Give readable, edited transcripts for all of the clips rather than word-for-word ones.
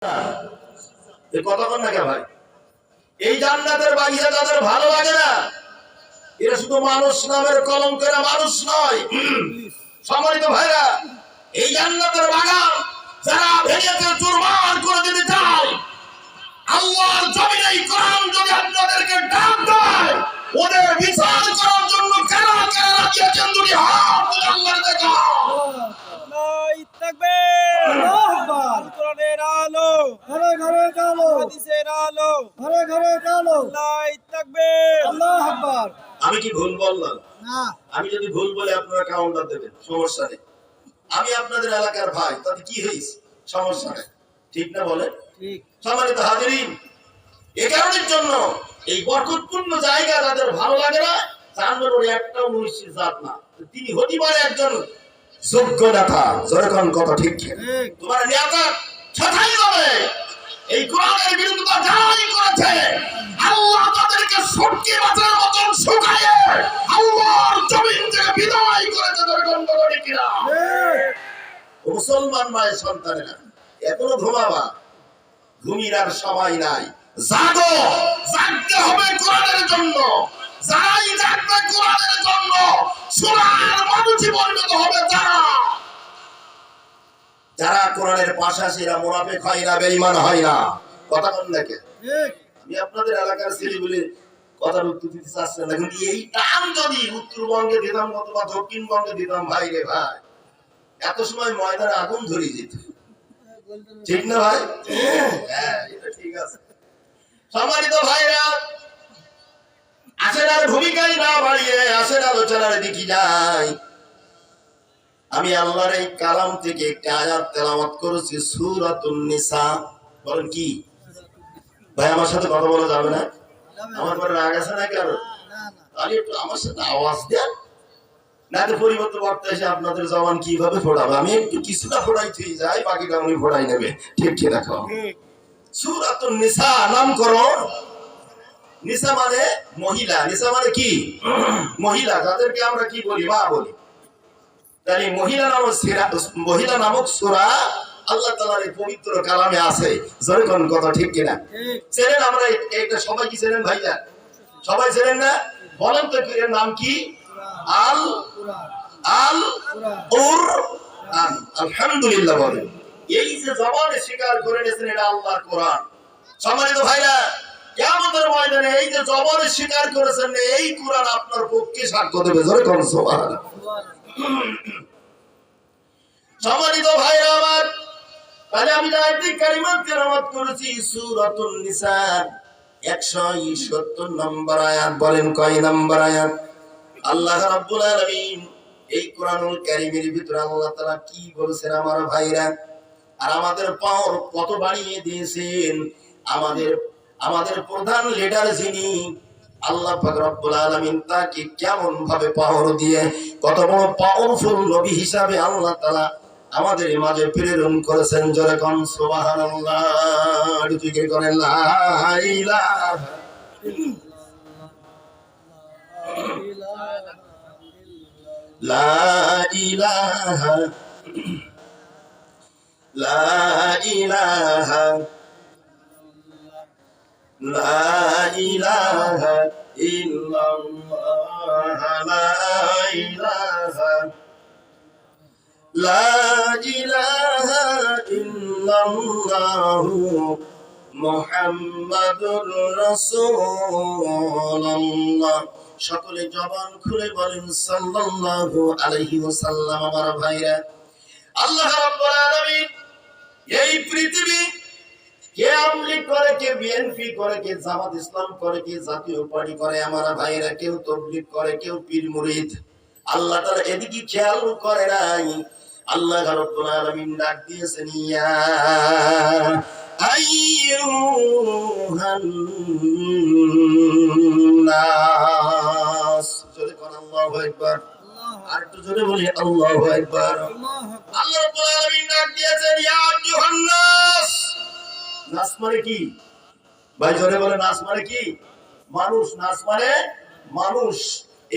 এই কতক্ষণ না কে ভাই, এই জান্নাতের বাগিচা তাদের ভালো লাগে না? এরা শুধু মানুষ নামের কলঙ্কের মানুষ নয়। সম্মানিত ভাইরা, এই জান্নাতের বাগান যারা ভেঙেছে চুরমার করে দিতে চায়, আল্লাহর জমিনে এই কোরআন যদি আপনাদেরকে ডাক দেয়, ওদের বিচার করার জন্য কারা কারা রাজি আছেন দুটি হাত তুলে আল্লাহর দেখা। আল্লাহু তাকবীর, আল্লাহু আকবার। কোরআনের আলো ঘরে ঘরে জ্বালো, হাদিসের আলো ঘরে ঘরে জ্বালো। আল্লাহু তাকবীর, আল্লাহু আকবার। আমি কি ভুল বললাম? না, আমি যদি ভুল বলে আপনারা কাউন্টার দেবেন, সমস্যা নেই। আমি আপনাদের এলাকার ভাই, তাতে কি হয়েছে? সমস্যা নেই, ঠিক না বলেন? ঠিক। সম্মানিত হাজিরিন, এই কারণের জন্য এই বরকতপূর্ণ জায়গা যাদের ভালো লাগে না, জানবেন ওর একটাও মনীষীর জাত না, তিনি হতে পারে একজন যোগ্য নেতা। যখন কথা ঠিক তোমার নেতা ছাঁটাই হবে। এই কোরআনের বিরুদ্ধে যারাই করেছে, আল্লাহ তাদেরকে সটকে বাঁচার মতন শুকায়ে আল্লাহর জমিন থেকে বিদায় করেছে। যখন কথা ঠিক কিনা? মুসলমান মায়ের সন্তানেরা এখনো ঘুমাবা, ঘুমিরার সময় নাই। জাগো, জাগতে হবে কোরআনের জন্য। যারাই জাগবে কোরআনের জন্য, সোনার মানুষই পরিণত হবে যারা যারা কোরআনের পাশাপাশি এরা মুনাফিক হয় না, বেঈমান হয় না। কথা বলেন নাকি? আমি আপনাদের এলাকার ছেলেগুলি কথার উত্তর দিতে চাচ্ছেন না, কিন্তু এই টান যদি উত্তরবঙ্গে দিতাম অথবা দক্ষিণবঙ্গে দিতাম, ভাই রে ভাই, এত সময় ময়দানে আগুন ধরিয়ে যেত। ঠিক না ভাই? হ্যাঁ, এটা ঠিক আছে। সম্মানিত ভাইরা, আসেন আর ভূমিকায় না বাড়িয়ে আসেন আলোচনার দিকে যাই। আমি আল্লাহর এই কালাম থেকে একটা আয়াত তেলাওয়াত করেছি, সূরাতুন নিসা। বলেন কি ভাই, আমার সাথে কথা বলা যাবে না? আমার পরে রাগ আছে না কারো? তাহলে একটু আমার সাথে আওয়াজ দেন, না তো পরিবর্তন করতে এসে আপনাদের জবান কিভাবে ফোড়াবে। আমি একটু কিছুটা ফোড়াই থেকে যাই, বাকিটা উনি ফোড়াই নেবে। ঠিক ঠিক রাখো। সূরাতুন নিসা নামকরণ। নিসা মানে মহিলা, নিসা মানে কি? মহিলা, যাদেরকে আমরা কি বলি? মা বলি। তাহলে মহিলা নামক সূরা আল্লাহ তাআলার এই পবিত্র কালামে আছে। যখন কথা ঠিক কিনা? চেনেন? আমরা এটা সবাই কি চেনেন ভাইয়া? সবাই চেনেন না? বলেন তো এর নাম কি? আল আল কুরআন। আলহামদুলিল্লাহ বলেন। এই যে জবানে স্বীকার করে নিয়েছেন এটা আল্লাহর কোরআন। সম্মানিত ভাইরা, কিয়ামতের ময়দানে এই যে জবানে স্বীকার করেছেন, এই কোরআন আপনার পক্ষে সাক্ষ্য দেবে। জোরে কোন সুবহানাল্লাহ। সম্মানিত ভাইরা আমার, তাহলে আমি আয়াতুল কারিমা তেলাওয়াত করেছি সূরাতুন নিসা 170 নম্বর আয়াত। বলেন কয় নম্বর আয়াত? আল্লাহ রাব্বুল আলামিন এই কোরআনুল কারীমের ভিতরে আল্লাহ তাআলা কি বলেছেন আমার ভাইরা? আর আমাদের পাওয়ার কত বাড়িয়ে দিয়েছেন। আমাদের প্রধান লিডার যিনি, আল্লাহ পাক রব্বুল আলামিন তাকে কেমন ভাবে পাওয়ার দিয়ে কত বড় পাওয়ারফুল নবী হিসাবে আল্লাহ তাআলা আমাদের মাঝে প্রেরণ করেছেন। জোরে কোন সুবহানাল্লাহ। জিকির করেন লা ইলাহা লা ইলাহা লা ইলাহা লা ইলাহা ইল্লাল্লাহ লা ইলাহা লা ইলাহা ইল্লাল্লাহু মুহাম্মাদুর রাসূলুল্লাহ। সকলে জবান খুলে বলেন সাল্লাল্লাহু আলাইহি ওয়াসাল্লাম। আমার ভাইরা, আল্লাহ রাব্বুল আলামিন এই পৃথিবী কে আওয়ামী লীগ করে, কে বিএনপি করে, কে জামাত ইসলাম করে, কে জাতীয় পার্টি করে, আমার ভাইরা কেউ তাবলীগ করে, কেউ পীর মুরিদ, আল্লাহ তাআলা এদিকে খেয়াল করে নাই। আল্লাহ রাব্বুল আলামিন ডাক দিয়েছেন, ইয়া আইয়ুহান নাস। জোরে কোন আল্লাহু আকবার। আর একটু জোরে বলি আল্লাহু আকবার। আল্লাহ রাব্বুল আলামিন ডাক দিয়েছেন, ইয়া আইয়ুহান নাস। নাস মানে কি ভাই? জোরে বলে। নাস মানে কি? মানুষ। নাস মানে মানুষ।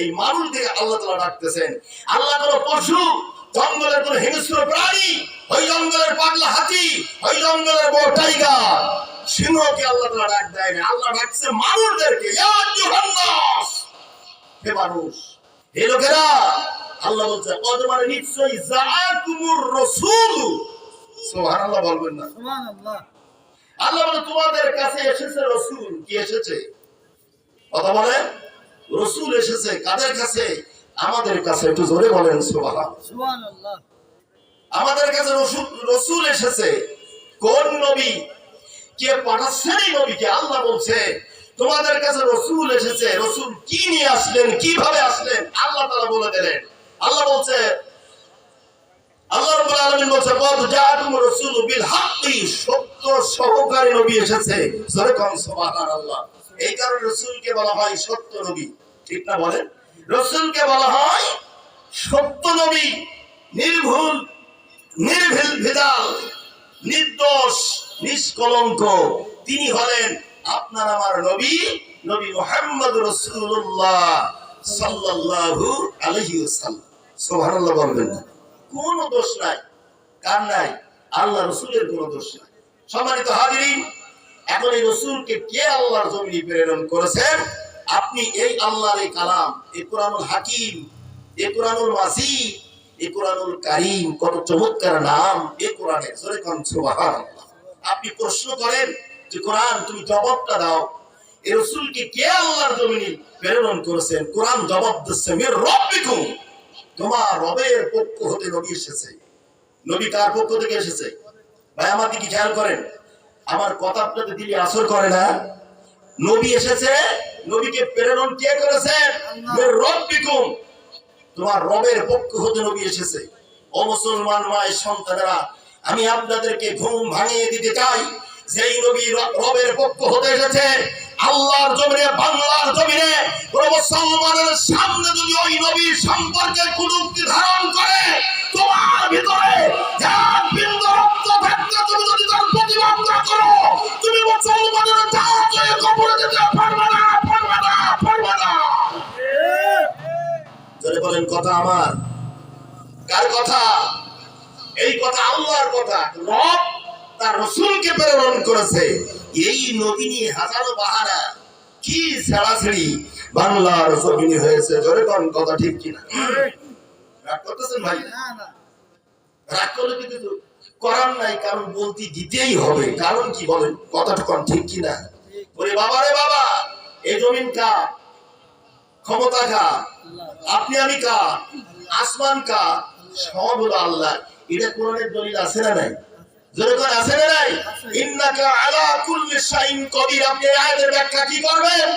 এই মানুষ দিয়ে আল্লাহ তাআলা ডাকতেছেন। আল্লাহ কোনো পশু জঙ্গলের কোন হিংস্র প্রাণী, ওই জঙ্গলের পাগলা হাতি, ওই জঙ্গলের বড় টাইগার, সিংহকে আল্লাহ তাআলা ডাক দেয় না। আল্লাহ ডাকছে মানুষদেরকে, ইয়া আইয়ুহান নাস, হে মানুষ, হে লোকেরা। আল্লাহ বলছে কদ মানে নিশ্চয়ই জাআকুমুর রাসূল। সুবহানাল্লাহ বলবেন না? সুবহানাল্লাহ। আল্লাহ বলে তোমাদের কাছে এসেছে রাসূল। কি এসেছে? কথা বলেন। রাসূল এসেছে কাদের কাছে? আমাদের কাছে। একটু জোরে বলেন সুবহানাল্লাহ। সুবহানাল্লাহ। আমাদের কাছে রাসূল এসেছে। কোন নবী? কে পাঠাচ্ছেন এই নবীকে? আল্লাহ বলছে তোমাদের কাছে রাসূল এসেছে। রাসূল কি নিয়ে আসলেন, কিভাবে আসলেন, আল্লাহ তাআলা বলে দিলেন। আল্লাহ বলছে, আল্লাহ রাব্বুল আলামিন বলছে কদ জাআকুমুর রাসূলু বিল হাক্কি, সত্য সহকারী নবী এসেছে। জোরে কোন সুবহানাল্লাহ। এই কারণে রাসূলকে বলা হয় সত্য নবী। ঠিক না বলেন? রাসূলকে বলা হয় সত্য নবী, নির্ভুল, নির্ভেজাল, নির্দোষ, নিষ্কলঙ্ক। তিনি হলেন আপনার আমার নবী, নবী মুহাম্মদ রাসূলুল্লাহ সাল্লাল্লাহু আলাইহি ওয়াসাল্লাম। সুবহানাল্লাহ বলবেন না? কোনো দোষ নাই। কার নাই? আল্লাহ রাসূলের কোনো দোষ নাই। সম্মানিত হাজিরিন, এখন এই রাসূলকে কে আল্লাহর জমিনে প্রেরণ করেছেন? আপনি এই আল্লাহর এই কালাম, এই কোরআনুল হাকিম, এই কোরআনুল মাজিদ, এই কোরআনুল কারীম, কত চমৎকার নাম এই কোরআনের। জোরে কোন সুবহানাল্লাহ। আপনি প্রশ্ন করেন যে কোরআন তুমি জবাবটা দাও, এই রাসূলকে কে আল্লাহর জমিনে প্রেরণ করেছেন? কোরআন জবাব দিচ্ছে মির রাব্বিকুম, তোমার রবের পক্ষ হতে নবী এসেছে। নবী কার পক্ষ থেকে এসেছে? ভাই আমার দিকে খেয়াল করেন, আমার কথা আপনাদের দিলে আসর করে না। নবী এসেছে, নবীকে প্রেরণ কে করেছেন? মির রাব্বিকুম, তোমার রবের পক্ষ হতে নবী এসেছে। ও মুসলমান মায়ের সন্তানেরা, আমি আপনাদেরকে ঘুম ভাঙিয়ে দিতে চাই যে এই নবী রবের পক্ষ হতে এসেছে। আল্লাহর জমিনে, বাংলার জমিনে কোন মুসলমানের সামনে যদি ওই নবীর সম্পর্কে কুলুক্তি ধারণ করে, তোমার ভিতরে এক বিন্দু রক্ত থাকতে তুমি যদি তার প্রতিবাদ না করো, তুমি মুসলমানের দাওয়াত হয়ে কবরে যেতে পারবে না, পারবে না, পারবে না। জোরে বলেন কথা আমার। কার কথা? এই কথা আল্লাহর কথা। রব তার রাসূলকে প্রেরণ করেছে। এই নবী নিয়ে হাজারো বাহানা, কি ছাড়াছাড়ি বাংলার জমিনে হয়েছে। জোরে কোন কথা ঠিক কিনা? রাগ করতেছেন ভাই? না না, রাগ করলে কিন্তু করার নাই, কারণ বলতে দিতেই হবে। কারণ কি বলেন? কথাটা কোন ঠিক কিনা? ওরে বাবা রে বাবা, এই জমিন কার? ক্ষমতা কার? আপনি আমি কার? আসমান কার? সব হলো আল্লাহ। এটা কোরআনের দলিল আছে না নাই? জোরে করে আছে না নাই? ইন্নাকা আলা কুল্লি শাইইন কদির। আপনি এই আয়াতের ব্যাখ্যা কি করবেন?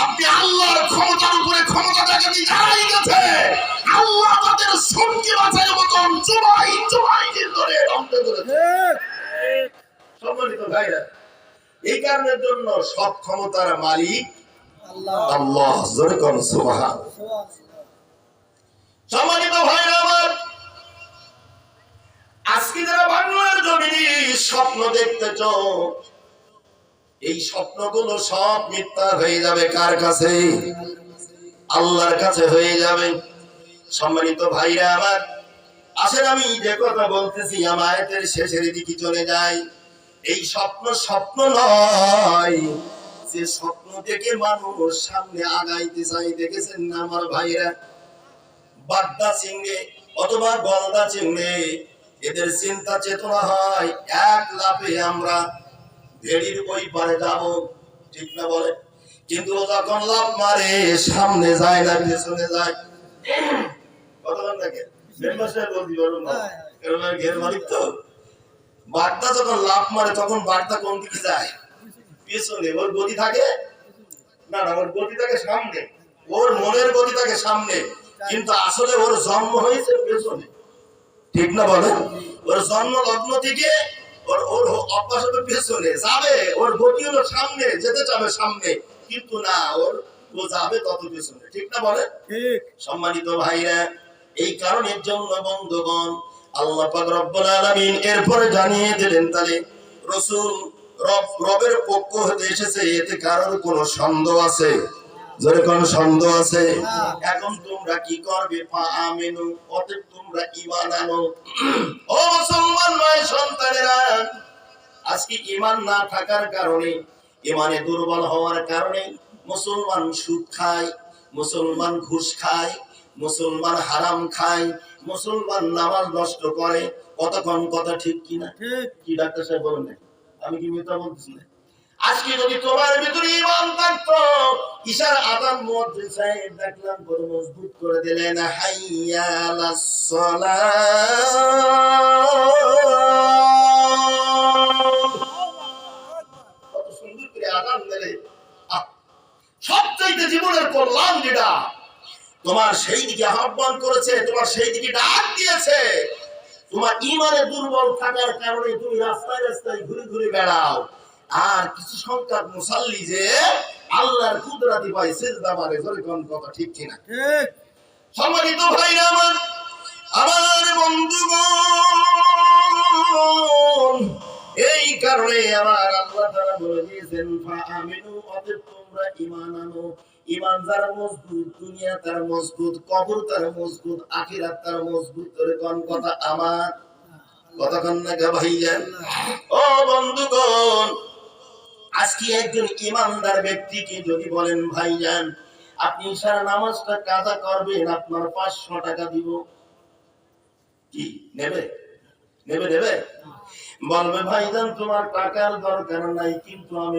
আপনি আল্লাহর ক্ষমতার উপরে ক্ষমতা দেখাতে যারাই গেছে, আল্লাহ তাদের সবকে বাঁচানোর মতন জুমাই জুমাই দিন ধরে রক্ত করেছে। সম্মানিত ভাইরা, এই কারণের জন্য সব ক্ষমতার মালিক আল্লাহ। আল্লাহ। জোরে কোন সুবহান। সুবহানাল্লাহ। সম্মানিত ভাইরা আমার, আজকে যারা বাংলার জমিনে স্বপ্ন দেখতেছ, এই স্বপ্নগুলো সব মিথ্যা হয়ে যাবে। কার কাছে? আল্লাহর কাছে হয়ে যাবে। সম্মানিত ভাইরা আমার, আসেন আমি যে কথা বলতেছি আমার আয়াতের শেষের দিকে চলে যাই। এই স্বপ্ন স্বপ্ন নয় যে স্বপ্ন দেখে মানুষ সামনে আগাইতে চাই। দেখেছেন না আমার ভাইরা? বাগদা চিংড়ি অথবা গলদা চিংড়ি, এদের চিন্তা চেতনা হয় এক লাফে আমরা ভেড়ির ওই পারে যাব। ঠিক না বলে? কিন্তু ও যখন লাফ মারে সামনে যায় না, পেছনে যায়। কতক্ষণ থাকে? ঘের মালিক তো। বাগদা যখন লাফ মারে তখন বাগদা কোন দিকে যায়? পেছনে। ওর গতি থাকে না, না, ওর গতি থাকে সামনে। ওর মনের গতি থাকে সামনে, কিন্তু আসলে ওর জন্ম হয়েছে পেছনে। ঠিক না বলেন? ওর জন্ম লগ্ন থেকে ওর ওর অভ্যাস হবে পেছনে যাবে। ওর গতি হলো সামনে, যেতে চাবে সামনে, কিন্তু না, ওর ও যাবে তত পেছনে। ঠিক না বলেন? ঠিক। সম্মানিত ভাইরা, এই কারণের জন্য বন্ধুগণ আল্লাহ পাক রব্বুল আলামিন এরপরে জানিয়ে দিলেন তাহলে রাসূল রবের পক্ষ হতে এসেছে, এতে কারোর কোনো সন্দেহ আছে? যেরকম সন্দেহ আছে। এখন তোমরা কি করবে? আমিনু, অতএব তোমরা ঈমান আনো। ও মুসলমান ভাই সন্তানেরা, আজকে ঈমান না থাকার কারণে, ঈমানে দুর্বল হওয়ার কারণে মুসলমান সুদ খায়, মুসলমান ঘুষ খায়, মুসলমান হারাম খায়, মুসলমান নামাজ নষ্ট করে। কতক্ষণ কথা ঠিক কিনা? কি ডাক্তার সাহেব বলেন না? আমি কি মিথ্যা বলতেছি না? আজকে যদি তোমার ভিতরে ঈমান থাকতো, ঈশার আযান মুয়াজ্জিন সাহেব দেখলাম বড় মজবুত করে দিলেন, হাইয়া আলাস সালাত। কত সুন্দর করে আযান দিলে। সবচাইতে জীবনের কল্যাণ যেটা, তোমার সেই দিকে আহ্বান করেছে, তোমার সেই দিকে ডাক দিয়েছে। তোমার ঈমানে দুর্বল থাকার কারণে তুমি রাস্তায় রাস্তায় ঘুরে ঘুরে বেড়াও। আর কিছু সংখ্যক মুসাল্লি যে আল্লাহর কুদরতি পায় সিজদা মারে। জোরে কোন কথা ঠিক কিনা? ঠিক। সম্মানিত ভাইরা আমার, আমার বন্ধুগণ, এই কারণে আমার আল্লাহ তাআলা বলে দিয়েছেন, ফাআমিনু, অতএব তোমরা ঈমান আনো। ঈমান যার মজবুত, দুনিয়া তার মজবুত, কবর তার মজবুত, আখিরাত তার মজবুত। করে কোন কথা আমার কথা কোন না ভাইজান? ও বন্ধুগণ, আজকে একজন ঈমানদার ব্যক্তিকে যদি বলেন, ভাইজান আপনি সারা নামাজটা কাজা করবেন, আপনার 500 টাকা দিব, কি নেবে? নেবে? বলবে, ভাইজান তোমার টাকার দরকার নাই, কিন্তু আমি